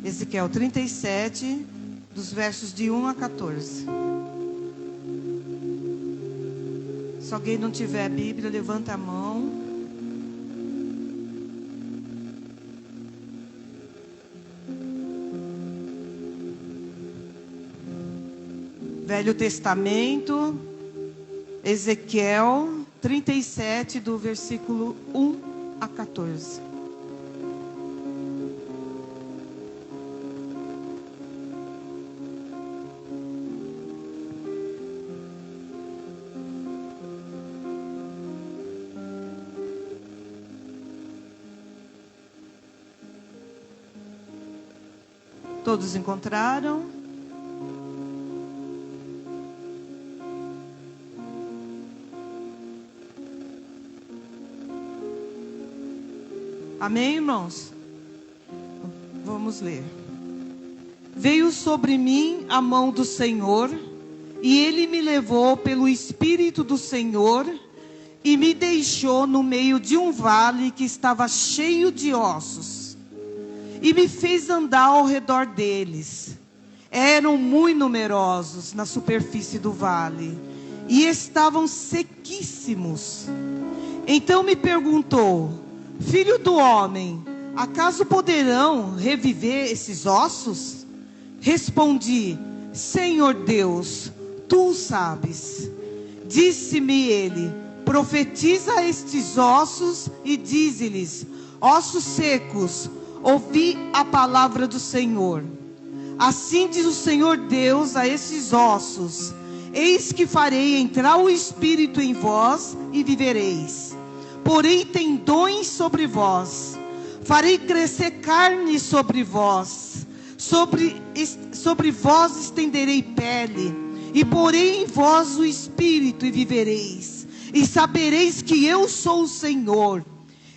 Ezequiel 37, dos versos de 1 a 14. Se alguém não tiver a Bíblia, levanta a mão. Velho Testamento, Ezequiel 37, do versículo 1 a 14. Todos encontraram? Amém, irmãos? Vamos ler. Veio sobre mim a mão do Senhor, e Ele me levou pelo Espírito do Senhor, e me deixou no meio de um vale que estava cheio de ossos, e me fez andar ao redor deles. Eram muito numerosos na superfície do vale, e estavam sequíssimos. Então me perguntou: Filho do homem, acaso poderão reviver esses ossos? Respondi: Senhor Deus, tu o sabes. Disse-me ele: profetiza a estes ossos e dize-lhes: ossos secos, ouvi a palavra do Senhor. Assim diz o Senhor Deus a esses ossos: eis que farei entrar o Espírito em vós e vivereis. Porém tendões sobre vós, farei crescer carne sobre vós, sobre vós estenderei pele, e porei em vós o Espírito e vivereis, e sabereis que eu sou o Senhor.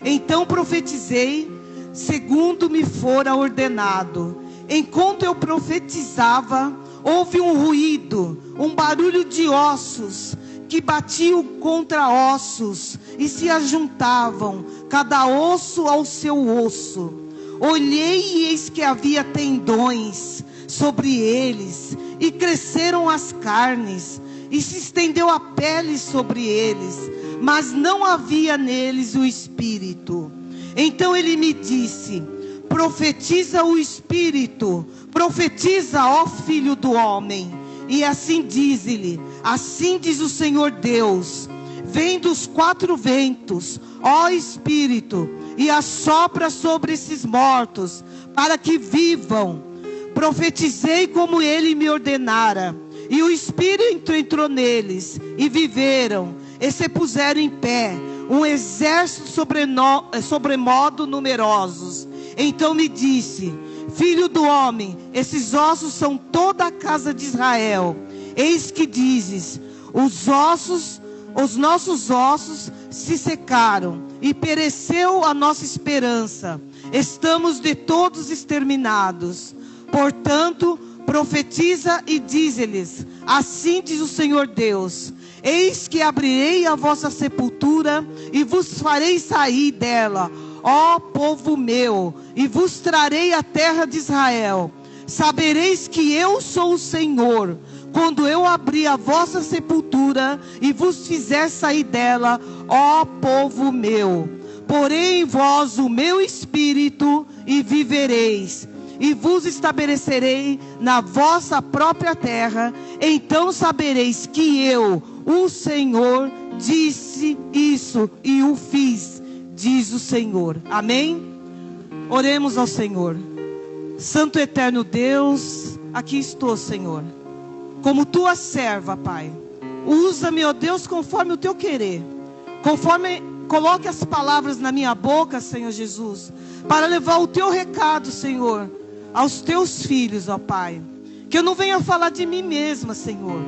Então profetizei, segundo me fora ordenado. Enquanto eu profetizava, houve um ruído, um barulho de ossos, que batiam contra ossos, e se ajuntavam, cada osso ao seu osso. Olhei e eis que havia tendões sobre eles, e cresceram as carnes, e se estendeu a pele sobre eles, mas não havia neles o Espírito. Então ele me disse: profetiza o Espírito, profetiza, ó filho do homem. E assim diz-lhe: assim diz o Senhor Deus: vem dos quatro ventos, ó Espírito, e assopra sobre esses mortos, para que vivam. Profetizei como ele me ordenara, e o Espírito entrou neles, e viveram, e se puseram em pé, um exército sobremodo numerosos. Então me disse: filho do homem, esses ossos são toda a casa de Israel. Eis que dizes: os nossos ossos se secaram, e pereceu a nossa esperança. Estamos de todos exterminados. Portanto, profetiza e dize-lhes: assim diz o Senhor Deus: eis que abrirei a vossa sepultura, e vos farei sair dela, ó povo meu, e vos trarei a terra de Israel. Sabereis que eu sou o Senhor, quando eu abrir a vossa sepultura, e vos fizer sair dela, ó povo meu. Porei em vós o meu Espírito, e vivereis, e vos estabelecerei na vossa própria terra. Então sabereis que eu, o Senhor, disse isso e o fiz, diz o Senhor. Amém? Oremos ao Senhor. Santo eterno Deus, aqui estou, Senhor, como tua serva, Pai. Usa-me, ó Deus, conforme o teu querer. Coloque as palavras na minha boca, Senhor Jesus, para levar o teu recado, Senhor, aos teus filhos, ó Pai. Que eu não venha falar de mim mesma, Senhor,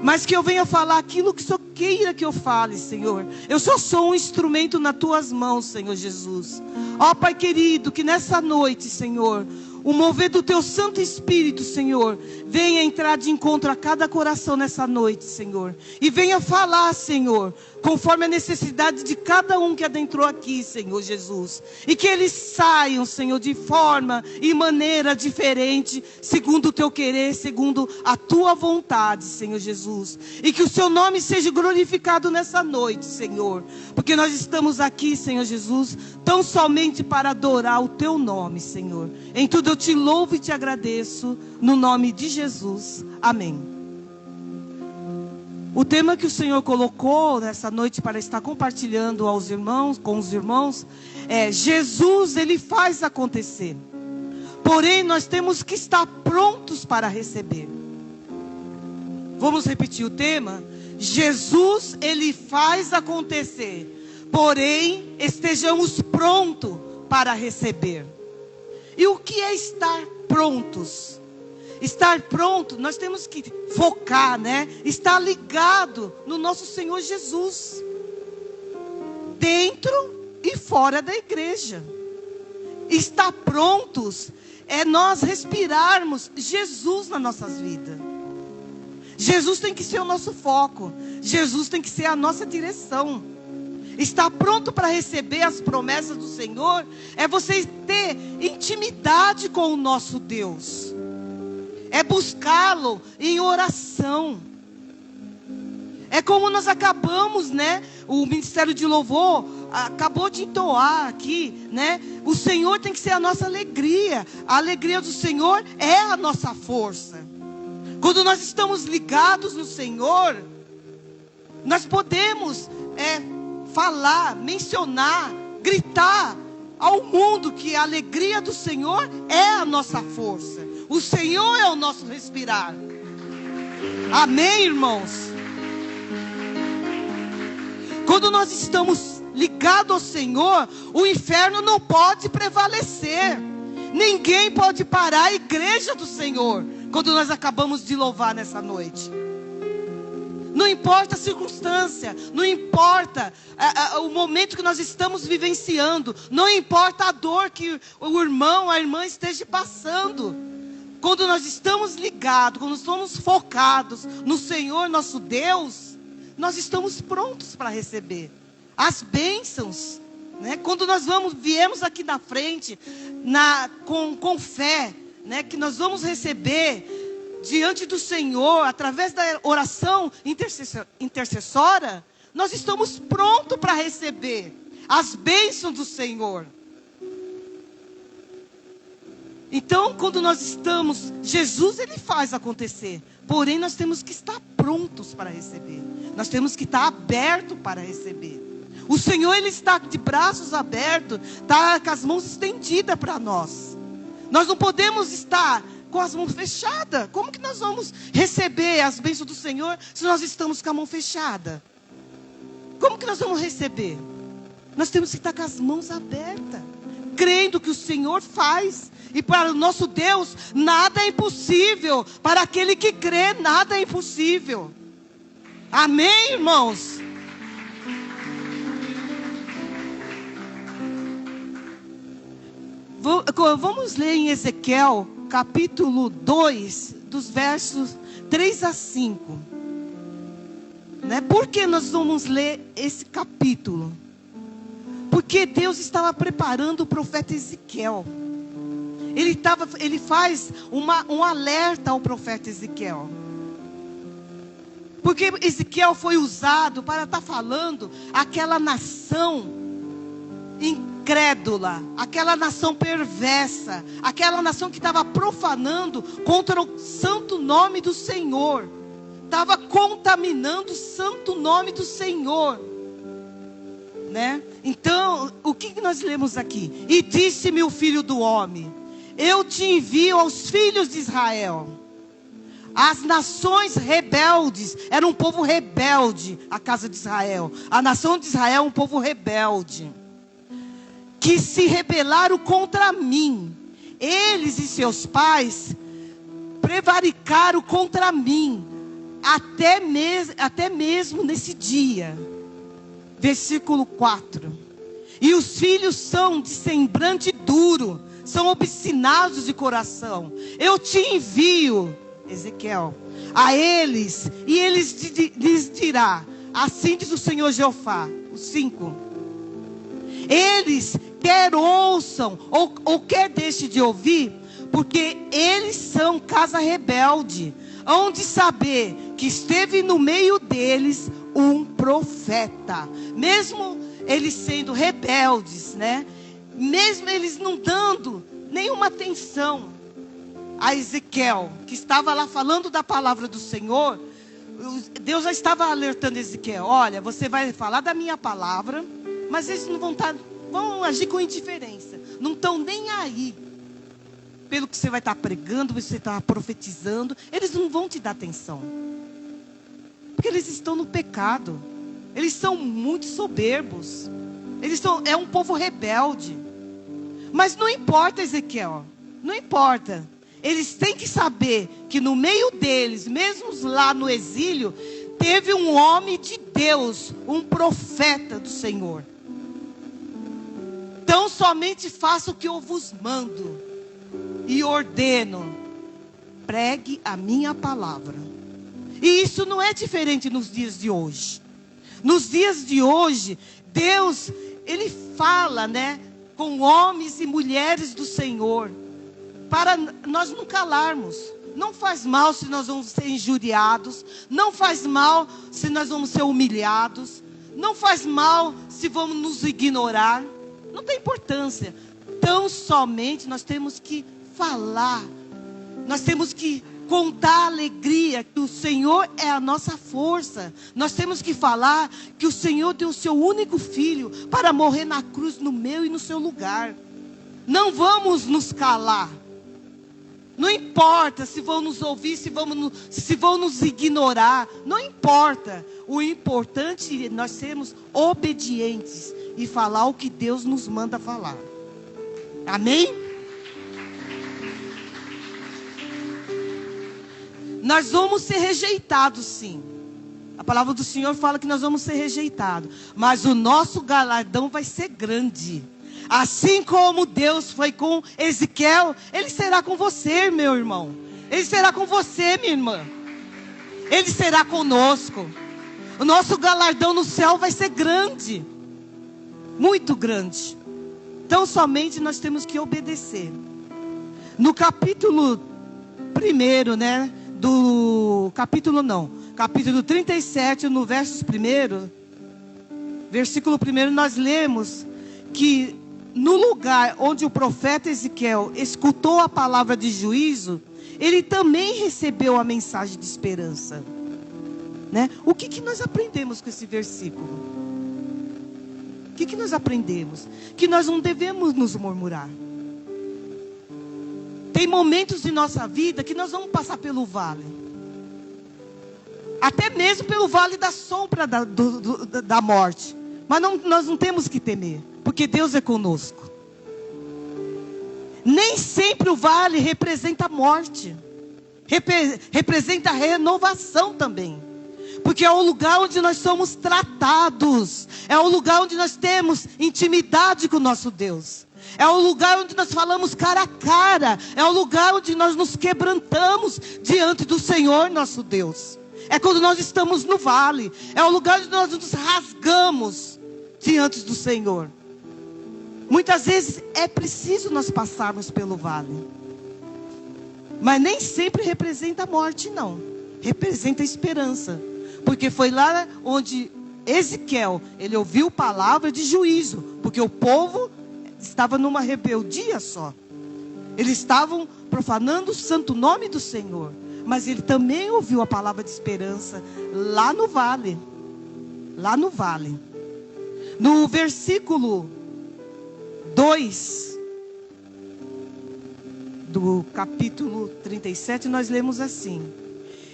mas que eu venha falar aquilo que o Senhor queira que eu fale, Senhor. Eu só sou um instrumento nas tuas mãos, Senhor Jesus. Ó Pai querido, que nessa noite, Senhor, o mover do Teu Santo Espírito, Senhor, venha entrar de encontro a cada coração nessa noite, Senhor. E venha falar, Senhor, conforme a necessidade de cada um que adentrou aqui, Senhor Jesus. E que eles saiam, Senhor, de forma e maneira diferente, segundo o Teu querer, segundo a Tua vontade, Senhor Jesus. E que o Seu nome seja glorificado nessa noite, Senhor. Porque nós estamos aqui, Senhor Jesus, tão somente para adorar o Teu nome, Senhor. Em tudo eu Te louvo e Te agradeço, no nome de Jesus. Amém. O tema que o Senhor colocou nessa noite para estar compartilhando aos irmãos, com os irmãos, é: Jesus, Ele faz acontecer. Porém, nós temos que estar prontos para receber. Vamos repetir o tema? Jesus, Ele faz acontecer. Porém, estejamos prontos para receber. E o que é estar prontos? Estar pronto, nós temos que focar, né? Estar ligado no nosso Senhor Jesus. Dentro e fora da igreja. Estar prontos é nós respirarmos Jesus nas nossas vidas. Jesus tem que ser o nosso foco. Jesus tem que ser a nossa direção. Estar pronto para receber as promessas do Senhor é você ter intimidade com o nosso Deus. É buscá-lo em oração. É como nós acabamos, né? O Ministério de Louvor acabou de entoar aqui, né? O Senhor tem que ser a nossa alegria. A alegria do Senhor é a nossa força. Quando nós estamos ligados no Senhor, nós podemos falar, mencionar, gritar ao mundo que a alegria do Senhor é a nossa força. O Senhor é o nosso respirar. Amém, irmãos? Quando nós estamos ligados ao Senhor, o inferno não pode prevalecer. Ninguém pode parar a igreja do Senhor quando nós acabamos de louvar nessa noite. Não importa a circunstância, não importa o momento que nós estamos vivenciando, não importa a dor que o irmão, a irmã esteja passando. Quando nós estamos ligados, quando estamos focados no Senhor nosso Deus, nós estamos prontos para receber as bênçãos, né? Quando nós viemos aqui na frente, com fé, né? Que nós vamos receber diante do Senhor, através da oração intercessória, nós estamos prontos para receber as bênçãos do Senhor. Então, quando nós estamos, Jesus, Ele faz acontecer. Porém, nós temos que estar prontos para receber. Nós temos que estar abertos para receber. O Senhor, Ele está de braços abertos, está com as mãos estendidas para nós. Nós não podemos estar com as mãos fechadas. Como que nós vamos receber as bênçãos do Senhor se nós estamos com a mão fechada? Como que nós vamos receber? Nós temos que estar com as mãos abertas, crendo que o Senhor faz. E para o nosso Deus, nada é impossível. Para aquele que crê, nada é impossível. Amém, irmãos? Vamos ler em Ezequiel, capítulo 2, dos versos 3 a 5. Né? Por que nós vamos ler esse capítulo? Porque Deus estava preparando o profeta Ezequiel. Ele faz um alerta ao profeta Ezequiel. Porque Ezequiel foi usado para estar falando aquela nação incrédula, aquela nação perversa, aquela nação que estava profanando contra o santo nome do Senhor. Estava contaminando o santo nome do Senhor. Né? Então, o que nós lemos aqui? E disse-me o filho do homem: eu te envio aos filhos de Israel. As nações rebeldes, era um povo rebelde, a casa de Israel. A nação de Israel é um povo rebelde, que se rebelaram contra mim. Eles e seus pais prevaricaram contra mim, até mesmo nesse dia. Versículo 4. E os filhos são de semblante duro, são obstinados de coração. Eu te envio, Ezequiel, a eles, e eles lhes dirá, assim diz o Senhor Jeová. O 5. Eles quer ouçam, ou quer deixem de ouvir, porque eles são casa rebelde. Hão de saber que esteve no meio deles um profeta. Mesmo eles sendo rebeldes, né? Mesmo eles não dando nenhuma atenção a Ezequiel, que estava lá falando da palavra do Senhor, Deus já estava alertando Ezequiel: olha, você vai falar da minha palavra, mas eles não vão agir com indiferença, não estão nem aí pelo que você vai estar pregando, você está profetizando. Eles não vão te dar atenção, porque eles estão no pecado, eles são muito soberbos, é um povo rebelde. Mas não importa, Ezequiel, não importa. Eles têm que saber que no meio deles, mesmo lá no exílio, teve um homem de Deus, um profeta do Senhor. Então somente faça o que eu vos mando e ordeno: pregue a minha palavra. E isso não é diferente nos dias de hoje. Nos dias de hoje, Deus, Ele fala, né, com homens e mulheres do Senhor, para nós não calarmos. Não faz mal se nós vamos ser injuriados, não faz mal se nós vamos ser humilhados, não faz mal se vamos nos ignorar, não tem importância. Tão somente nós temos que falar, nós temos que contar a alegria que o Senhor é a nossa força. Nós temos que falar que o Senhor deu o seu único filho para morrer na cruz no meu e no seu lugar. Não vamos nos calar. Não importa se vão nos ouvir, se vão nos ignorar. Não importa. O importante é nós sermos obedientes e falar o que Deus nos manda falar. Amém? Nós vamos ser rejeitados, sim. A palavra do Senhor fala que nós vamos ser rejeitados. Mas o nosso galardão vai ser grande. Assim como Deus foi com Ezequiel, Ele será com você, meu irmão. Ele será com você, minha irmã. Ele será conosco. O nosso galardão no céu vai ser grande. Muito grande. Então somente nós temos que obedecer. No capítulo 1, né? Capítulo 37, no versículo 1, nós lemos que no lugar onde o profeta Ezequiel escutou a palavra de juízo, ele também recebeu a mensagem de esperança, né? O que nós aprendemos com esse versículo? O que nós aprendemos? Que nós não devemos nos murmurar. Tem momentos de nossa vida que nós vamos passar pelo vale. Até mesmo pelo vale da sombra da morte. Mas nós não temos que temer, porque Deus é conosco. Nem sempre o vale representa a morte. Representa a renovação também. Porque é o lugar onde nós somos tratados. É o lugar onde nós temos intimidade com o nosso Deus. É o lugar onde nós falamos cara a cara. É o lugar onde nós nos quebrantamos diante do Senhor nosso Deus. É quando nós estamos no vale. É o lugar onde nós nos rasgamos diante do Senhor. Muitas vezes é preciso nós passarmos pelo vale. Mas nem sempre representa a morte, não. Representa a esperança. Porque foi lá onde Ezequiel, ele ouviu palavra de juízo. Porque o povo estava numa rebeldia só. Eles estavam profanando o santo nome do Senhor. Mas ele também ouviu a palavra de esperança lá no vale. Lá no vale. No versículo 2 do capítulo 37, nós lemos assim: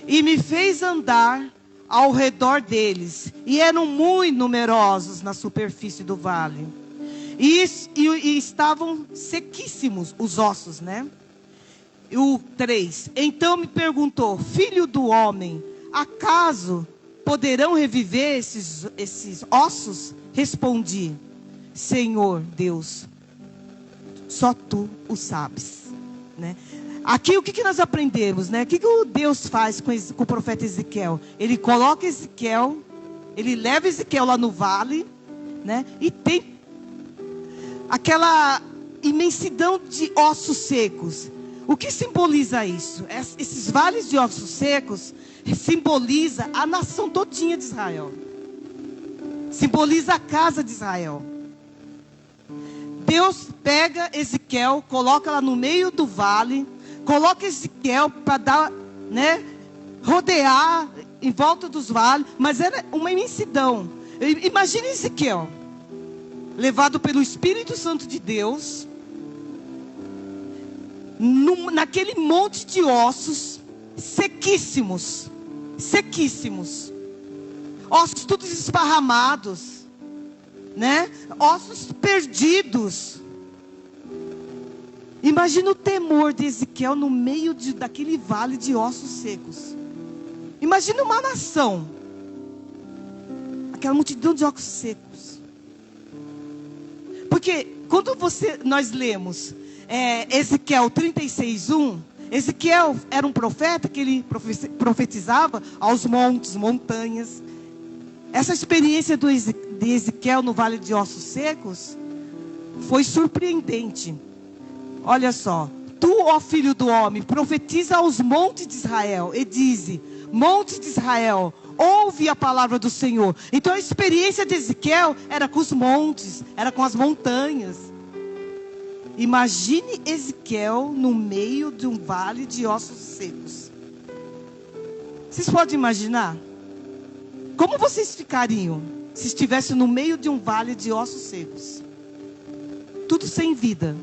e me fez andar ao redor deles, e eram muito numerosos na superfície do vale, e estavam sequíssimos os ossos, né? O 3, então me perguntou: filho do homem, acaso poderão reviver esses ossos? Respondi: Senhor Deus, Só tu o sabes, né? Aqui o que nós aprendemos, né? O que o Deus faz com o profeta Ezequiel? Ele coloca Ezequiel, ele leva Ezequiel lá no vale, né? E tem aquela imensidão de ossos secos. O que simboliza isso? Esses vales de ossos secos simboliza a nação todinha de Israel. Simboliza a casa de Israel. Deus pega Ezequiel, coloca lá no meio do vale, coloca Ezequiel para dar, né, rodear em volta dos vales, mas era uma imensidão. Imagine Ezequiel, levado pelo Espírito Santo de Deus, naquele monte de ossos sequíssimos, ossos todos esparramados, né? Ossos perdidos. Imagina o temor de Ezequiel no meio daquele vale de ossos secos. Imagina uma nação, aquela multidão de ossos secos. Porque quando nós lemos Ezequiel 36:1, Ezequiel era um profeta que ele profetizava aos montes, montanhas. Essa experiência de Ezequiel no vale de ossos secos foi surpreendente. Olha só: tu, ó filho do homem, profetiza aos montes de Israel e dize: montes de Israel, ouve a palavra do Senhor. Então a experiência de Ezequiel era com os montes, era com as montanhas. Imagine Ezequiel no meio de um vale de ossos secos. Vocês podem imaginar? Como vocês ficariam se estivesse no meio de um vale de ossos secos? Tudo sem vida.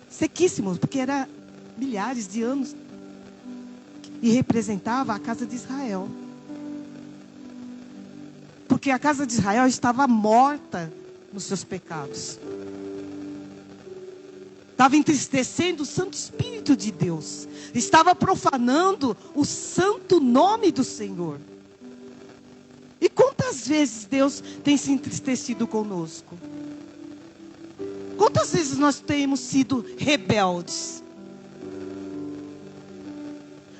Sequíssimos, porque era milhares de anos. E representava a casa de Israel. Porque a casa de Israel estava morta nos seus pecados. Estava entristecendo o Santo Espírito de Deus. Estava profanando o santo nome do Senhor. E quantas vezes Deus tem se entristecido conosco? Quantas vezes nós temos sido rebeldes?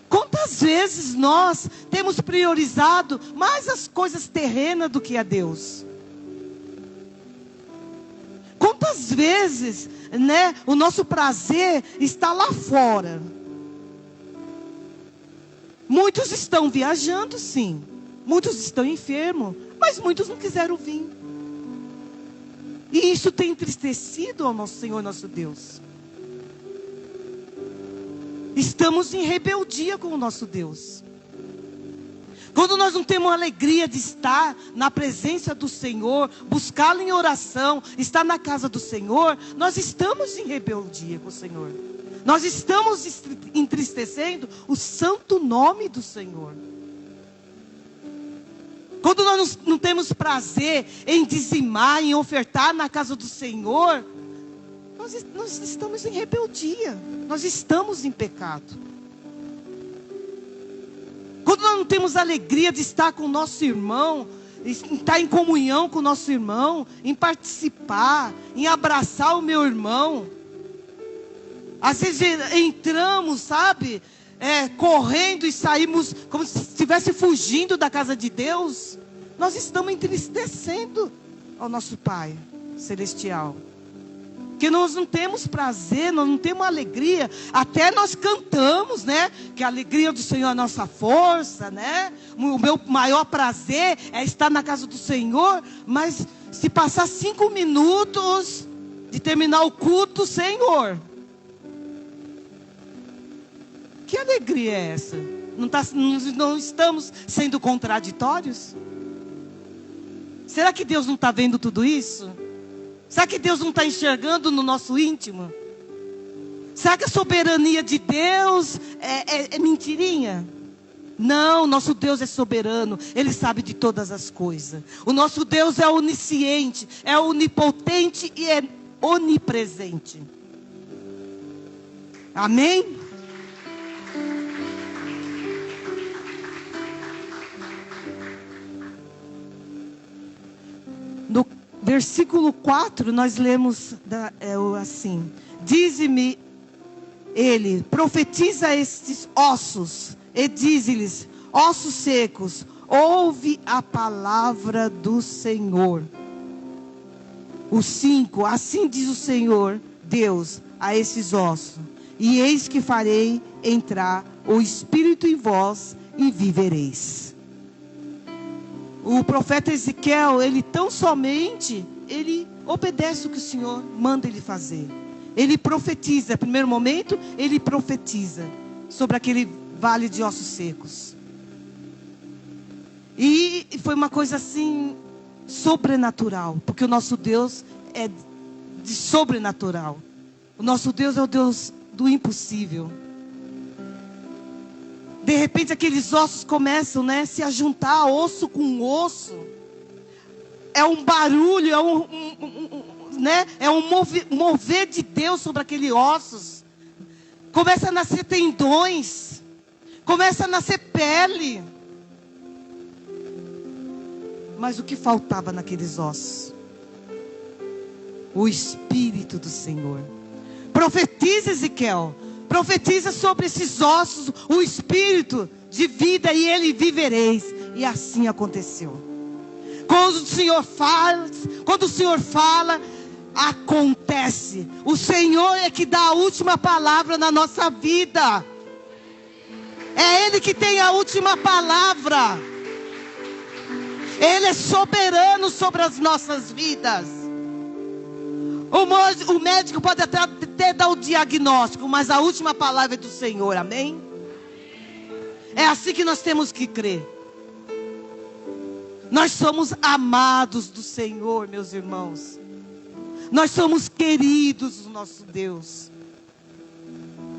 Quantas vezes nós temos priorizado mais as coisas terrenas do que a Deus? Quantas vezes, né, o nosso prazer está lá fora? Muitos estão viajando, sim. Muitos estão enfermos, mas muitos não quiseram vir. E isso tem entristecido ao nosso Senhor, nosso Deus. Estamos em rebeldia com o nosso Deus. Quando nós não temos a alegria de estar na presença do Senhor, buscá-lo em oração, estar na casa do Senhor, nós estamos em rebeldia com o Senhor. Nós estamos entristecendo o santo nome do Senhor. Quando nós não temos prazer em dizimar, em ofertar na casa do Senhor, nós estamos em rebeldia. Nós estamos em pecado. Quando nós não temos alegria de estar com o nosso irmão, estar em comunhão com o nosso irmão, em participar, em abraçar o meu irmão. Às vezes entramos, sabe, correndo e saímos como se estivesse fugindo da casa de Deus. Nós estamos entristecendo ao nosso Pai Celestial. Porque nós não temos prazer, nós não temos alegria. Até nós cantamos, né? Que a alegria do Senhor é a nossa força, né? O meu maior prazer é estar na casa do Senhor. Mas se passar 5 minutos de terminar o culto, Senhor, que alegria é essa? Não estamos sendo contraditórios? Será que Deus não está vendo tudo isso? Será que Deus não está enxergando no nosso íntimo? Será que a soberania de Deus é mentirinha? Não, nosso Deus é soberano. Ele sabe de todas as coisas. O nosso Deus é onisciente, é onipotente e é onipresente. Amém? No versículo 4, nós lemos assim: dize-me ele, profetiza a estes ossos, e dize-lhes: ossos secos, ouve a palavra do Senhor. O 5, assim diz o Senhor Deus a esses ossos: e eis que farei entrar o Espírito em vós, e vivereis. O profeta Ezequiel, ele tão somente, ele obedece o que o Senhor manda ele fazer. Ele profetiza, no primeiro momento, ele profetiza sobre aquele vale de ossos secos. E foi uma coisa assim, sobrenatural, porque o nosso Deus é de sobrenatural. O nosso Deus é o Deus do impossível. De repente aqueles ossos começam, né, se a juntar, osso com osso. É um barulho, é um mover de Deus sobre aqueles ossos. Começa a nascer tendões, começa a nascer pele. Mas o que faltava naqueles ossos? O Espírito do Senhor. Profetiza, Ezequiel. Profetiza sobre esses ossos o Espírito de vida, e ele vivereis. E assim aconteceu. Quando o Senhor fala, acontece. O Senhor é que dá a última palavra na nossa vida. É Ele que tem a última palavra. Ele é soberano sobre as nossas vidas. O médico pode até dar o diagnóstico, mas a última palavra é do Senhor, amém? É assim que nós temos que crer. Nós somos amados do Senhor, meus irmãos. Nós somos queridos do nosso Deus.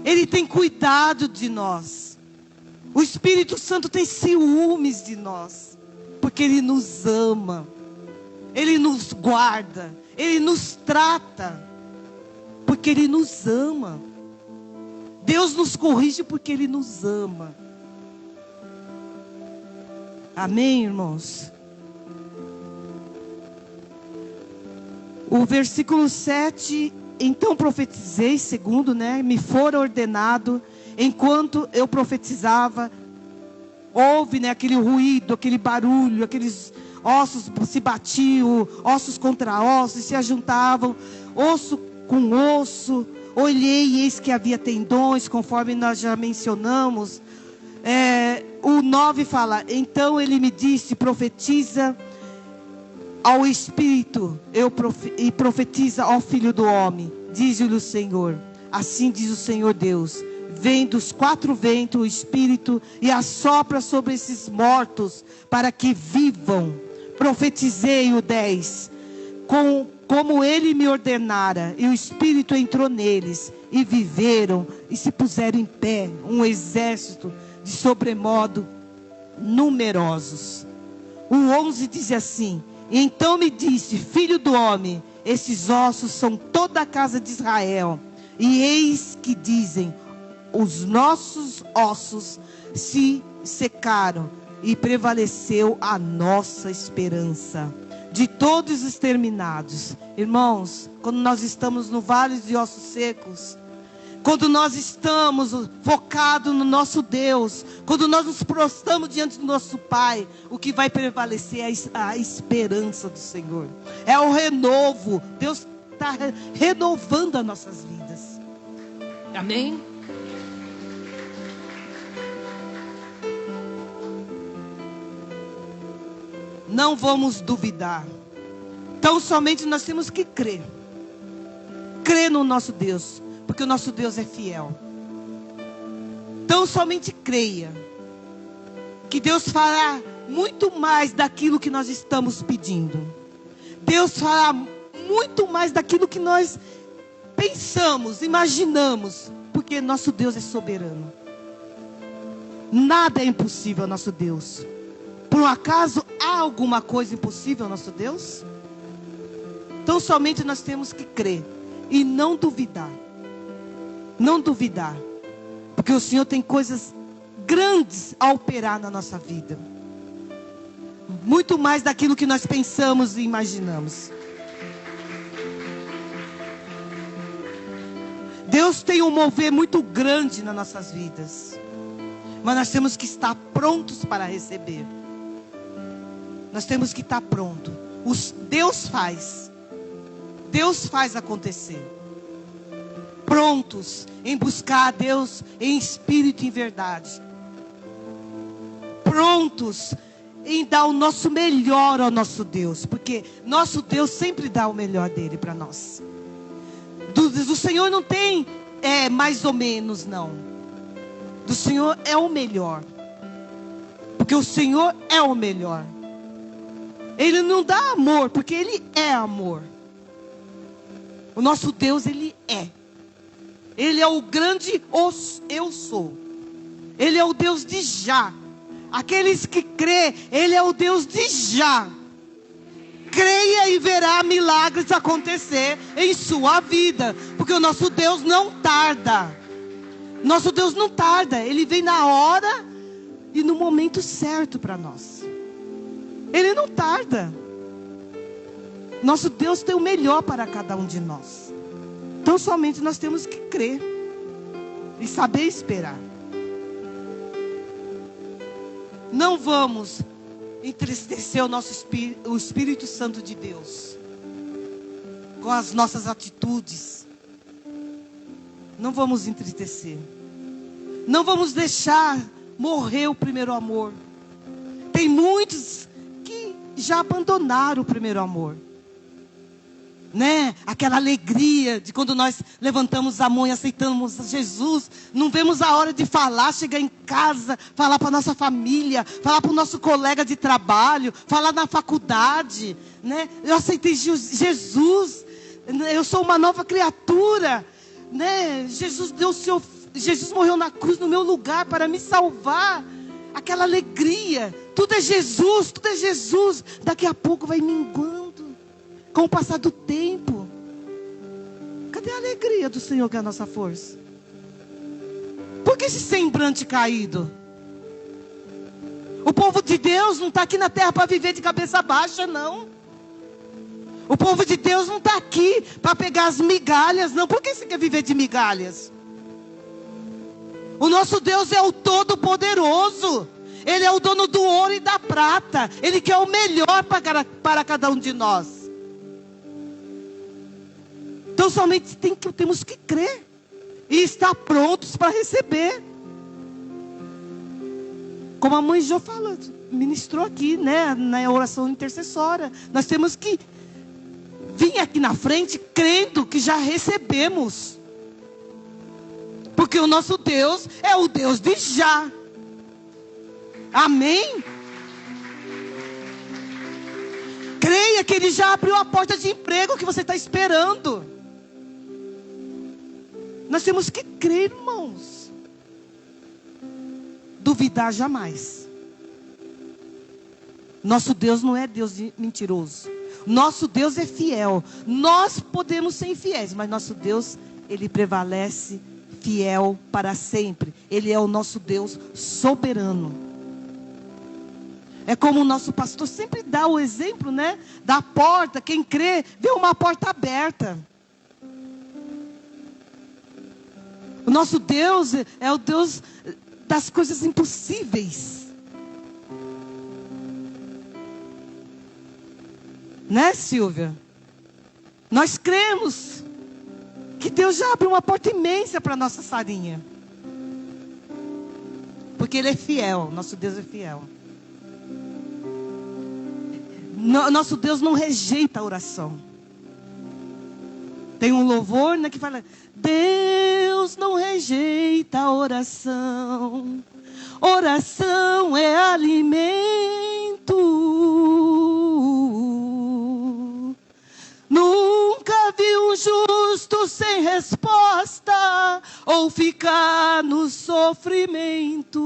Ele tem cuidado de nós. O Espírito Santo tem ciúmes de nós, porque Ele nos ama. Ele nos guarda. Ele nos trata, porque Ele nos ama. Deus nos corrige porque Ele nos ama. Amém, irmãos? O versículo 7, então profetizei, segundo, me fora ordenado, enquanto eu profetizava, houve, aquele ruído, aquele barulho, aqueles ossos se batiam, ossos contra ossos, se ajuntavam, osso com osso. Olhei e eis que havia tendões, conforme nós já mencionamos. O 9 fala: então ele me disse, profetiza ao Espírito, e profetiza ao Filho do Homem. Diz-lhe o Senhor, assim diz o Senhor Deus: vem dos 4 ventos o Espírito e assopra sobre esses mortos, para que vivam. Profetizei o 10, como ele me ordenara, e o Espírito entrou neles, e viveram, e se puseram em pé, um exército de sobremodo numerosos. O 11 diz assim: então me disse, filho do homem, esses ossos são toda a casa de Israel, e eis que dizem: os nossos ossos se secaram, e prevaleceu a nossa esperança. De todos exterminados. Irmãos, quando nós estamos no vale de ossos secos, quando nós estamos focados no nosso Deus, quando nós nos prostramos diante do nosso Pai, o que vai prevalecer é a esperança do Senhor. É o renovo. Deus está renovando as nossas vidas. Amém? Não vamos duvidar. Então somente nós temos que crer. Crer no nosso Deus, porque o nosso Deus é fiel. Então somente creia que Deus fará muito mais daquilo que nós estamos pedindo. Deus fará muito mais daquilo que nós pensamos, imaginamos, porque nosso Deus é soberano. Nada é impossível ao nosso Deus. Por um acaso há alguma coisa impossível ao nosso Deus? Então somente nós temos que crer e não duvidar. Não duvidar. Porque o Senhor tem coisas grandes a operar na nossa vida. Muito mais daquilo que nós pensamos e imaginamos. Deus tem um mover muito grande nas nossas vidas. Mas nós temos que estar prontos para receber. Nós temos que estar prontos. Deus faz acontecer. Prontos em buscar a Deus em espírito e em verdade. Prontos em dar o nosso melhor ao nosso Deus. Porque nosso Deus sempre dá o melhor dele para nós. Do Senhor não tem mais ou menos, não. Do Senhor é o melhor. Porque o Senhor é o melhor. Ele não dá amor, porque Ele é amor. O nosso Deus, Ele é. Ele é o grande eu sou. Ele é o Deus de já. Aqueles que crê, Ele é o Deus de já. Creia e verá milagres acontecer em sua vida. Porque o nosso Deus não tarda. Nosso Deus não tarda. Ele vem na hora e no momento certo para nós. Ele não tarda. Nosso Deus tem o melhor para cada um de nós. Então somente nós temos que crer e saber esperar. Não vamos entristecer o Espírito Santo de Deus com as nossas atitudes. Não vamos entristecer. Não vamos deixar morrer o primeiro amor. Tem muitos que já abandonaram o primeiro amor. Né? Aquela alegria de quando nós levantamos a mão e aceitamos Jesus. Não vemos a hora de falar, chegar em casa, falar para a nossa família, falar para o nosso colega de trabalho, falar na faculdade, né? Eu aceitei Jesus, eu sou uma nova criatura, né? Jesus morreu na cruz no meu lugar para me salvar. Aquela alegria, tudo é Jesus, tudo é Jesus. Daqui a pouco vai minguando com o passar do tempo. Cadê a alegria do Senhor que é a nossa força? Por que esse semblante caído? O povo de Deus não está aqui na terra para viver de cabeça baixa, não. O povo de Deus não está aqui para pegar as migalhas, não. Por que você quer viver de migalhas? O nosso Deus é o Todo-Poderoso. Ele é o dono do ouro e da prata. Ele quer o melhor para cada um de nós. Então somente temos que crer e estar prontos para receber. Como a mãe Jô falou, ministrou aqui, né, na oração intercessória. Nós temos que vir aqui na frente crendo que já recebemos. Porque o nosso Deus é o Deus de já. Amém? Creia que Ele já abriu a porta de emprego que você está esperando. Nós temos que crer, irmãos. Duvidar jamais. Nosso Deus não é Deus mentiroso. Nosso Deus é fiel. Nós podemos ser infiéis, mas nosso Deus, Ele prevalece fiel para sempre. Ele é o nosso Deus soberano. É como o nosso pastor sempre dá o exemplo, né? Da porta, quem crê, vê uma porta aberta. O nosso Deus é o Deus das coisas impossíveis. Né, Silvia? Nós cremos que Deus já abriu uma porta imensa para a nossa Sarinha. Porque Ele é fiel, nosso Deus é fiel. Nosso Deus não rejeita a oração. Tem um louvor, né, que fala: Deus não rejeita a oração. Oração é alimento. Nunca vi um justo sem resposta ou ficar no sofrimento.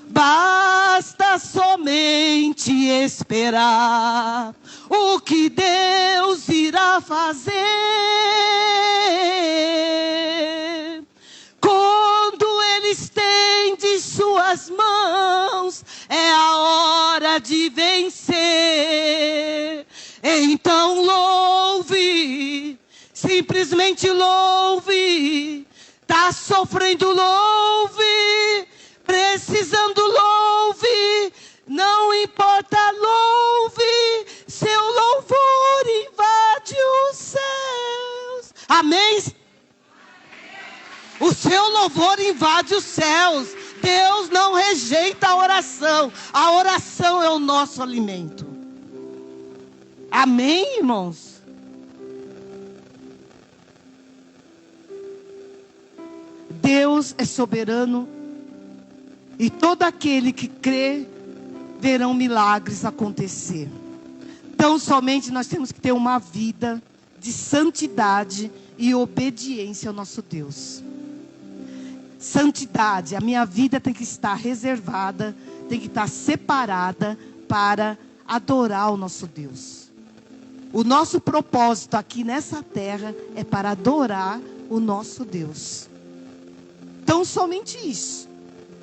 Basta somente esperar o que Deus irá fazer. Quando Ele estende suas mãos, é a hora de vencer. Então louve, se Simplesmente louve. Tá sofrendo, louve. Precisando, louve. Não importa, louve. Seu louvor invade os céus. Amém? O seu louvor invade os céus. Deus não rejeita a oração. A oração é o nosso alimento. Amém, irmãos? Deus é soberano. E todo aquele que crê, verão milagres acontecer. Então, somente nós temos que ter uma vida de santidade e obediência ao nosso Deus. Santidade, a minha vida tem que estar reservada, tem que estar separada para adorar o nosso Deus. O nosso propósito aqui nessa terra é para adorar o nosso Deus. Então, somente isso.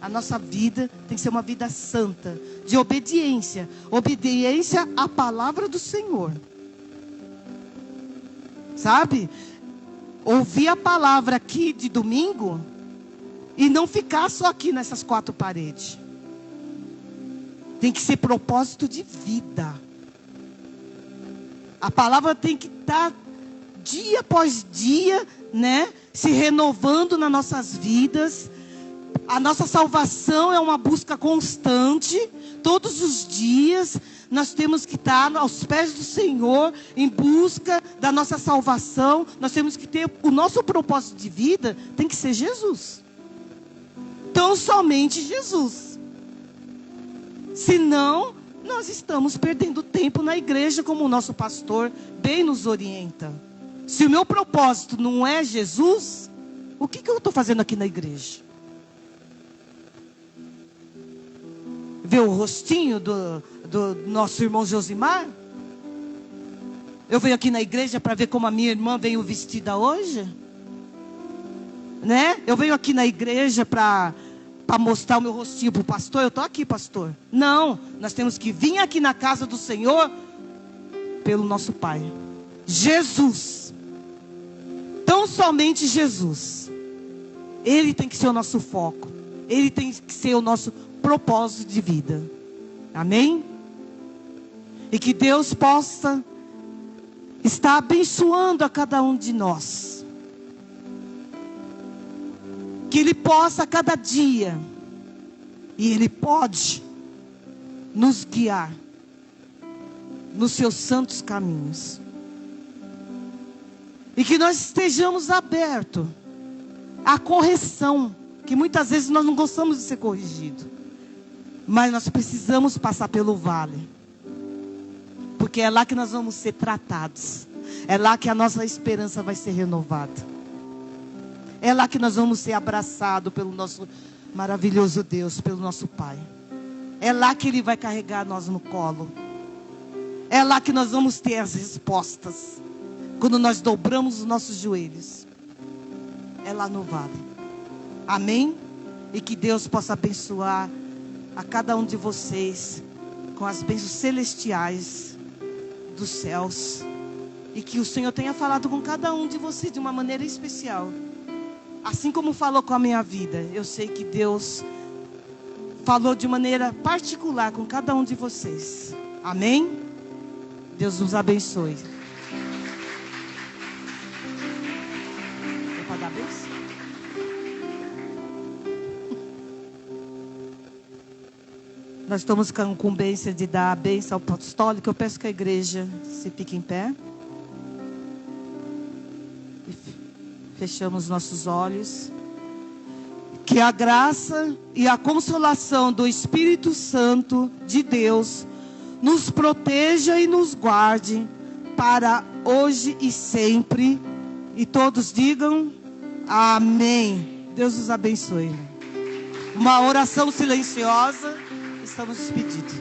A nossa vida tem que ser uma vida santa, de obediência. Obediência à palavra do Senhor. Sabe? Ouvir a palavra aqui de domingo e não ficar só aqui nessas quatro paredes. Tem que ser propósito de vida. A palavra tem que estar dia após dia, né, se renovando nas nossas vidas. A nossa salvação é uma busca constante. Todos os dias nós temos que estar aos pés do Senhor em busca da nossa salvação. Nós temos que ter o nosso propósito de vida, tem que ser Jesus. Então somente Jesus. Senão nós estamos perdendo tempo na igreja, como o nosso pastor bem nos orienta. Se o meu propósito não é Jesus, o que eu estou fazendo aqui na igreja? Ver o rostinho do nosso irmão Josimar? Eu venho aqui na igreja para ver como a minha irmã veio vestida hoje? Né? Eu venho aqui na igreja para mostrar o meu rostinho para o pastor. Eu estou aqui, pastor. Não, nós temos que vir aqui na casa do Senhor pelo nosso Pai, Jesus. Tão somente Jesus. Ele tem que ser o nosso foco. Ele tem que ser o nosso propósito de vida. Amém? E que Deus possa estar abençoando a cada um de nós. Que Ele possa a cada dia, e Ele pode nos guiar nos seus santos caminhos. E que nós estejamos abertos à correção, que muitas vezes nós não gostamos de ser corrigidos. Mas nós precisamos passar pelo vale. Porque é lá que nós vamos ser tratados. É lá que a nossa esperança vai ser renovada. É lá que nós vamos ser abraçados pelo nosso maravilhoso Deus, pelo nosso Pai. É lá que Ele vai carregar nós no colo. É lá que nós vamos ter as respostas. Quando nós dobramos os nossos joelhos. É lá no vale. Amém? E que Deus possa abençoar a cada um de vocês com as bênçãos celestiais dos céus. E que o Senhor tenha falado com cada um de vocês de uma maneira especial. Assim como falou com a minha vida, eu sei que Deus falou de maneira particular com cada um de vocês. Amém? Deus nos abençoe. É para dar bênção? Nós estamos com bênção de dar a bênção apostólica. Eu peço que a igreja se fique em pé. Fechamos nossos olhos. Que a graça e a consolação do Espírito Santo de Deus nos proteja e nos guarde para hoje e sempre. E todos digam amém. Deus nos abençoe. Uma oração silenciosa. Estamos despedidos.